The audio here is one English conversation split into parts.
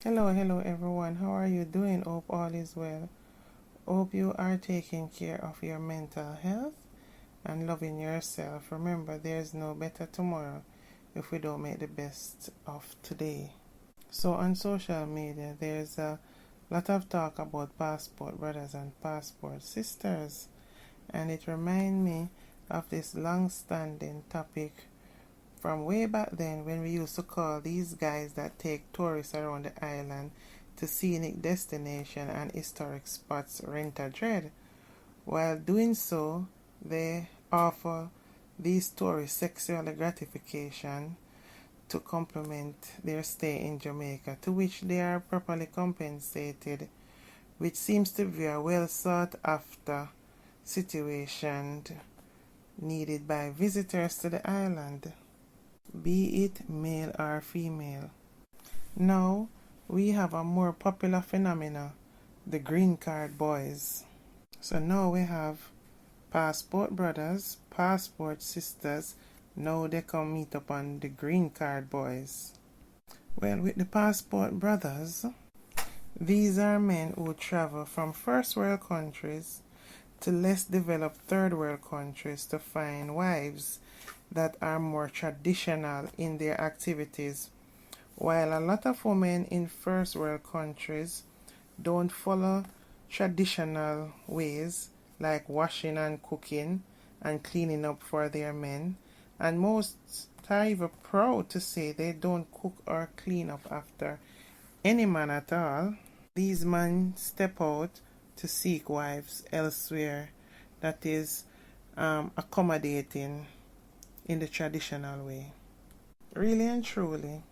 Hello everyone. How are you doing? Hope all is well. Hope you are taking care of your mental health and loving yourself. Remember, there's no better tomorrow if we don't make the best of today. So on social media, there's a lot of talk about passport brothers and passport sisters, and it reminds me of this long-standing topic from way back then when we used to call these guys that take tourists around the island to scenic destination and historic spots rent-a-dread. While doing so, they offer these tourists sexual gratification to complement their stay in Jamaica, to which they are properly compensated, which seems to be a well sought after situation needed by visitors to the island, be it male or female. Now, we have a more popular phenomenon, the green card boys. So now we have passport brothers, passport sisters. Now they come meet up on the green card boys. Well, with the passport brothers, these are men who travel from first world countries to less developed third world countries to find wives that are more traditional in their activities, while a lot of women in first world countries don't follow traditional ways like washing and cooking and cleaning up for their men, and most are even proud to say they don't cook or clean up after any man at all. These men step out to seek wives elsewhere that is accommodating in the traditional way. Really and truly,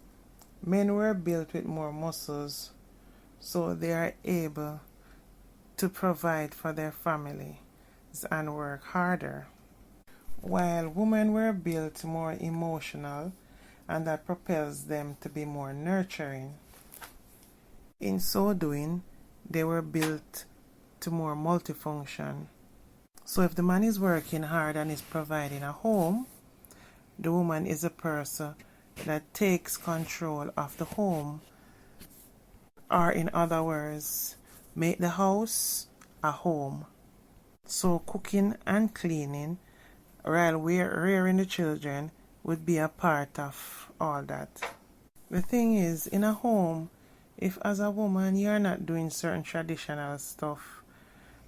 men were built with more muscles, so they are able to provide for their families and work harder, while women were built more emotional, and that propels them to be more nurturing. In so doing, they were built to more multifunction. So if the man is working hard and is providing a home, the woman is a person that takes control of the home, or in other words, make the house a home. So cooking and cleaning while rearing the children would be a part of all that. The thing is, in a home, if as a woman you're not doing certain traditional stuff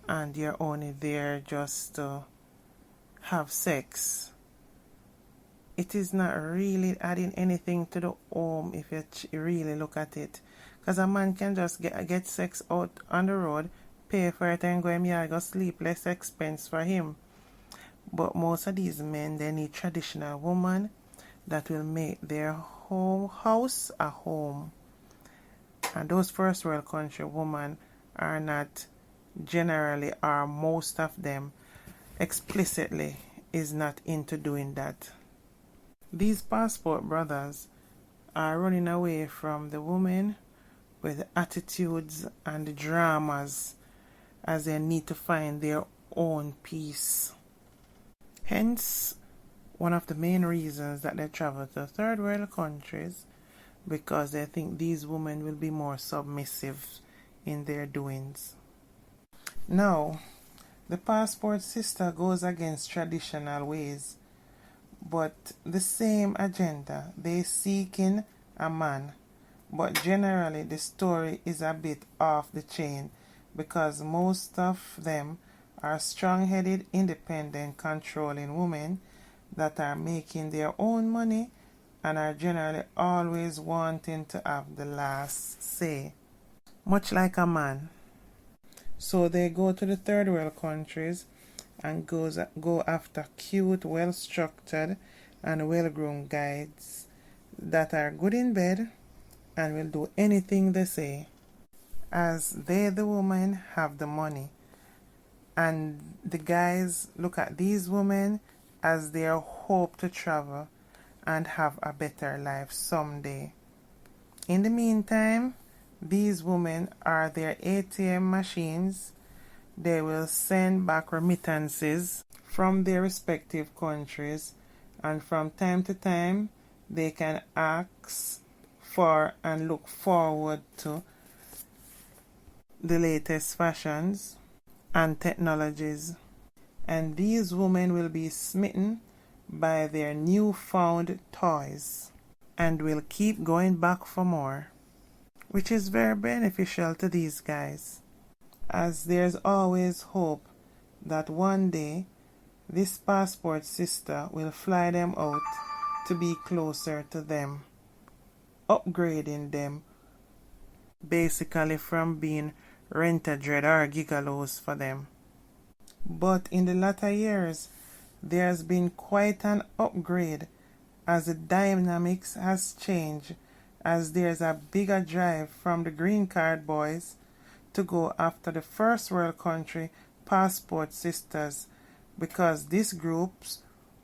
and you're only there just to have sex, it is not really adding anything to the home if you really look at it. Because a man can just get sex out on the road, pay for it and go home yard, go sleep, less expense for him. But most of these men, they need traditional woman that will make their house a home. And those first world country women are not generally, or most of them explicitly, is not into doing that. These passport brothers are running away from the women with the attitudes and the dramas, as they need to find their own peace. Hence, one of the main reasons that they travel to third world countries, because they think these women will be more submissive in their doings. Now, the passport sister goes against traditional ways, but the same agenda. They seeking a man, but generally the story is a bit off the chain, because most of them are strong-headed, independent, controlling women that are making their own money and are generally always wanting to have the last say, much like a man. So they go to the third world countries and go after cute, well-structured and well-groomed guides that are good in bed and will do anything they say, as they, the women, have the money. And the guys look at these women as their hope to travel and have a better life someday. In the meantime, these women are their ATM machines. They will send back remittances from their respective countries, and from time to time they can ask for and look forward to the latest fashions and technologies. And these women will be smitten by their newfound toys and will keep going back for more, which is very beneficial to these guys, as there's always hope that one day this passport sister will fly them out to be closer to them, upgrading them basically from being rent-a-dread or gigalos for them. But in the latter years, there's been quite an upgrade as the dynamics has changed, as there's a bigger drive from the Greencard boys to go after the first world country passport sisters, because this group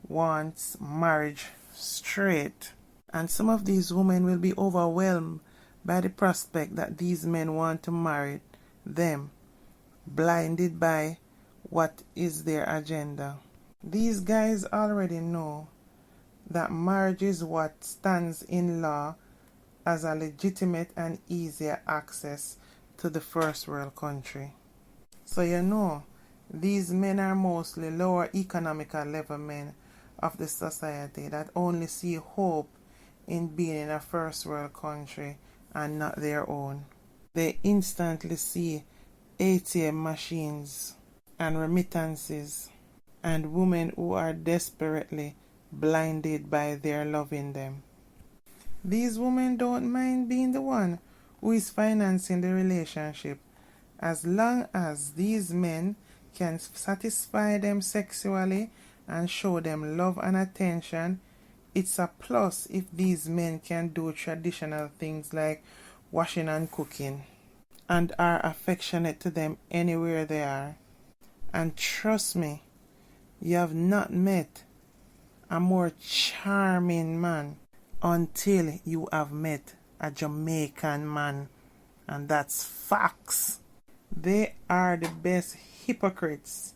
wants marriage straight. And some of these women will be overwhelmed by the prospect that these men want to marry them, blinded by what is their agenda. These guys already know that marriage is what stands in law as a legitimate and easier access to the first world country. So you know, these men are mostly lower economical level men of the society that only see hope in being in a first world country and not their own. They instantly see ATM machines and remittances and women who are desperately blinded by their loving them. These women don't mind being the one who is financing the relationship, as long as these men can satisfy them sexually and show them love and attention. It's a plus if these men can do traditional things like washing and cooking and are affectionate to them anywhere they are. And trust me, you have not met a more charming man until you have met a Jamaican man, and that's facts. They are the best hypocrites.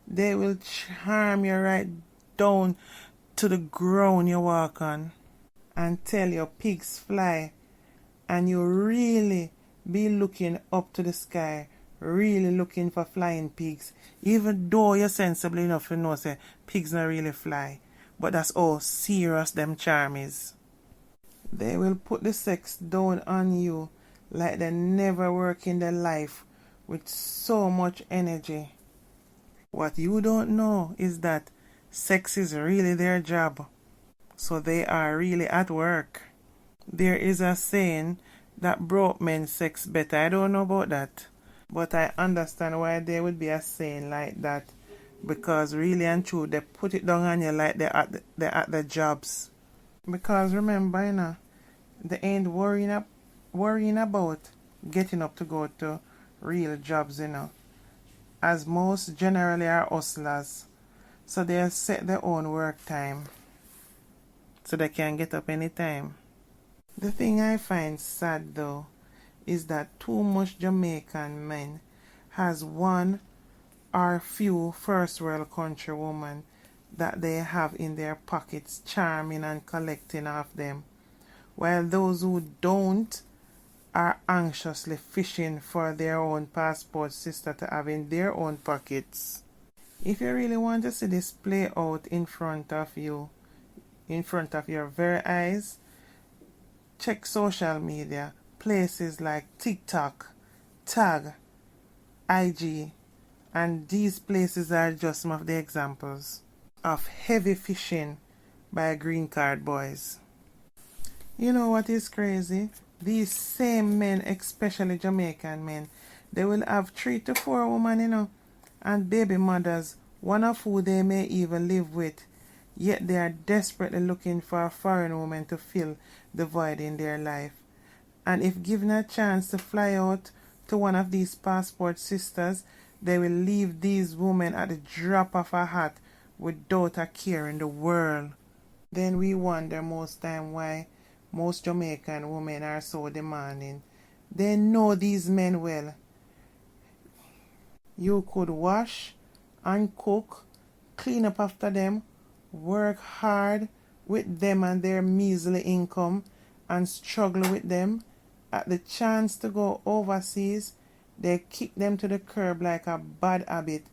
They will charm you right down to the ground you walk on and tell your pigs fly, and you really be looking up to the sky, really looking for flying pigs, even though you're sensible enough to know say pigs not really fly. But that's how serious them charm is. They will put the sex down on you like they never work in their life with so much energy. What you don't know is that sex is really their job. So they are really at work. There is a saying that broke men sex better. I don't know about that, but I understand why there would be a saying like that, because really and true they put it down on you like they're at the jobs. Because remember, you know, they ain't worrying about getting up to go to real jobs, you know, as most generally are hustlers. So they set their own work time so they can get up anytime. The thing I find sad though is that too much Jamaican men has one or few first world country women that they have in their pockets charming and collecting off them, while those who don't are anxiously fishing for their own passport sister to have in their own pockets. If you really want to see this play out in front of you, in front of your very eyes, check social media, places like TikTok, Tag, IG, and these places are just some of the examples of heavy fishing by Greencard boys. You know what is crazy? These same men, especially Jamaican men, they will have 3 to 4 women, you know, and baby mothers, one of who they may even live with, yet they are desperately looking for a foreign woman to fill the void in their life. And if given a chance to fly out to one of these passport sisters, they will leave these women at the drop of a hat without a care in the world. Then we wonder most time why most Jamaican women are so demanding. They know these men well. You could wash and cook, clean up after them, work hard with them and their measly income, and struggle with them, at the chance to go overseas, they kick them to the curb like a bad habit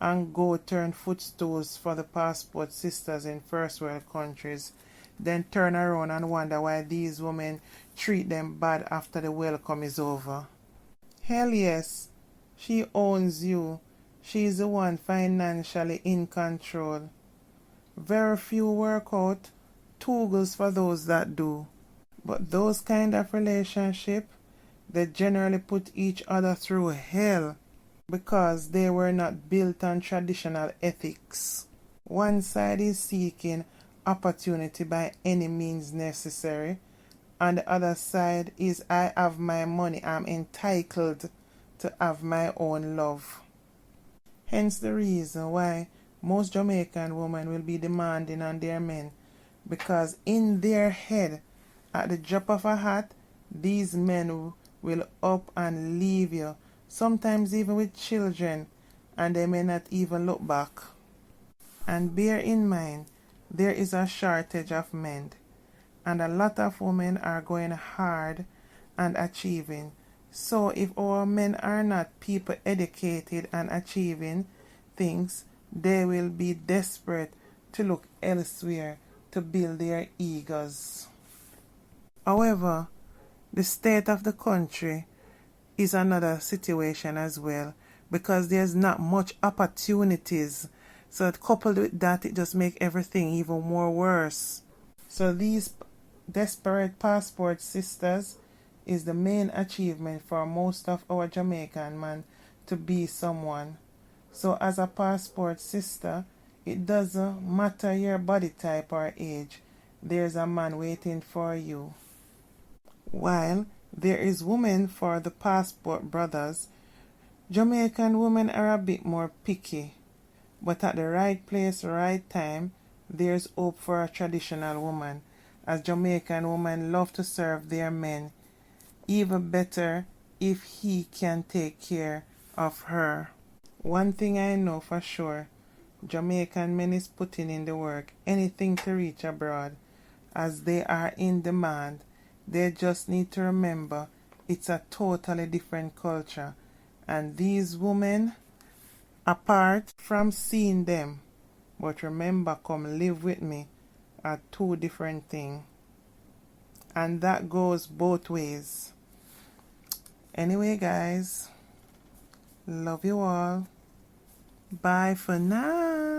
and go turn footstools for the passport sisters in first world countries, then turn around and wonder why these women treat them bad after the welcome is over. Hell yes, she owns you. She's the one financially in control. Very few work out, toggles for those that do. But those kind of relationship, they generally put each other through hell because they were not built on traditional ethics. One side is seeking opportunity by any means necessary, and the other side is I have my money, I'm entitled to have my own love. Hence the reason why most Jamaican women will be demanding on their men, because in their head, at the drop of a hat, these men will up and leave you, sometimes even with children, and they may not even look back. And bear in mind, there is a shortage of men, and a lot of women are going hard and achieving. So if our men are not people educated and achieving things, they will be desperate to look elsewhere to build their egos. However, the state of the country is another situation as well, because there's not much opportunities. So coupled with that, it just makes everything even more worse. So these desperate passport sisters is the main achievement for most of our Jamaican men to be someone. So as a passport sister, it doesn't matter your body type or age, there's a man waiting for you. While there is women for the passport brothers, Jamaican women are a bit more picky. But at the right place, right time, there's hope for a traditional woman, as Jamaican women love to serve their men, even better if he can take care of her. One thing I know for sure, Jamaican men is putting in the work, anything to reach abroad, as they are in demand. They just need to remember it's a totally different culture, and these women, apart from seeing them, but remember, come live with me, are two different things. And that goes both ways. Anyway, guys, love you all. Bye for now.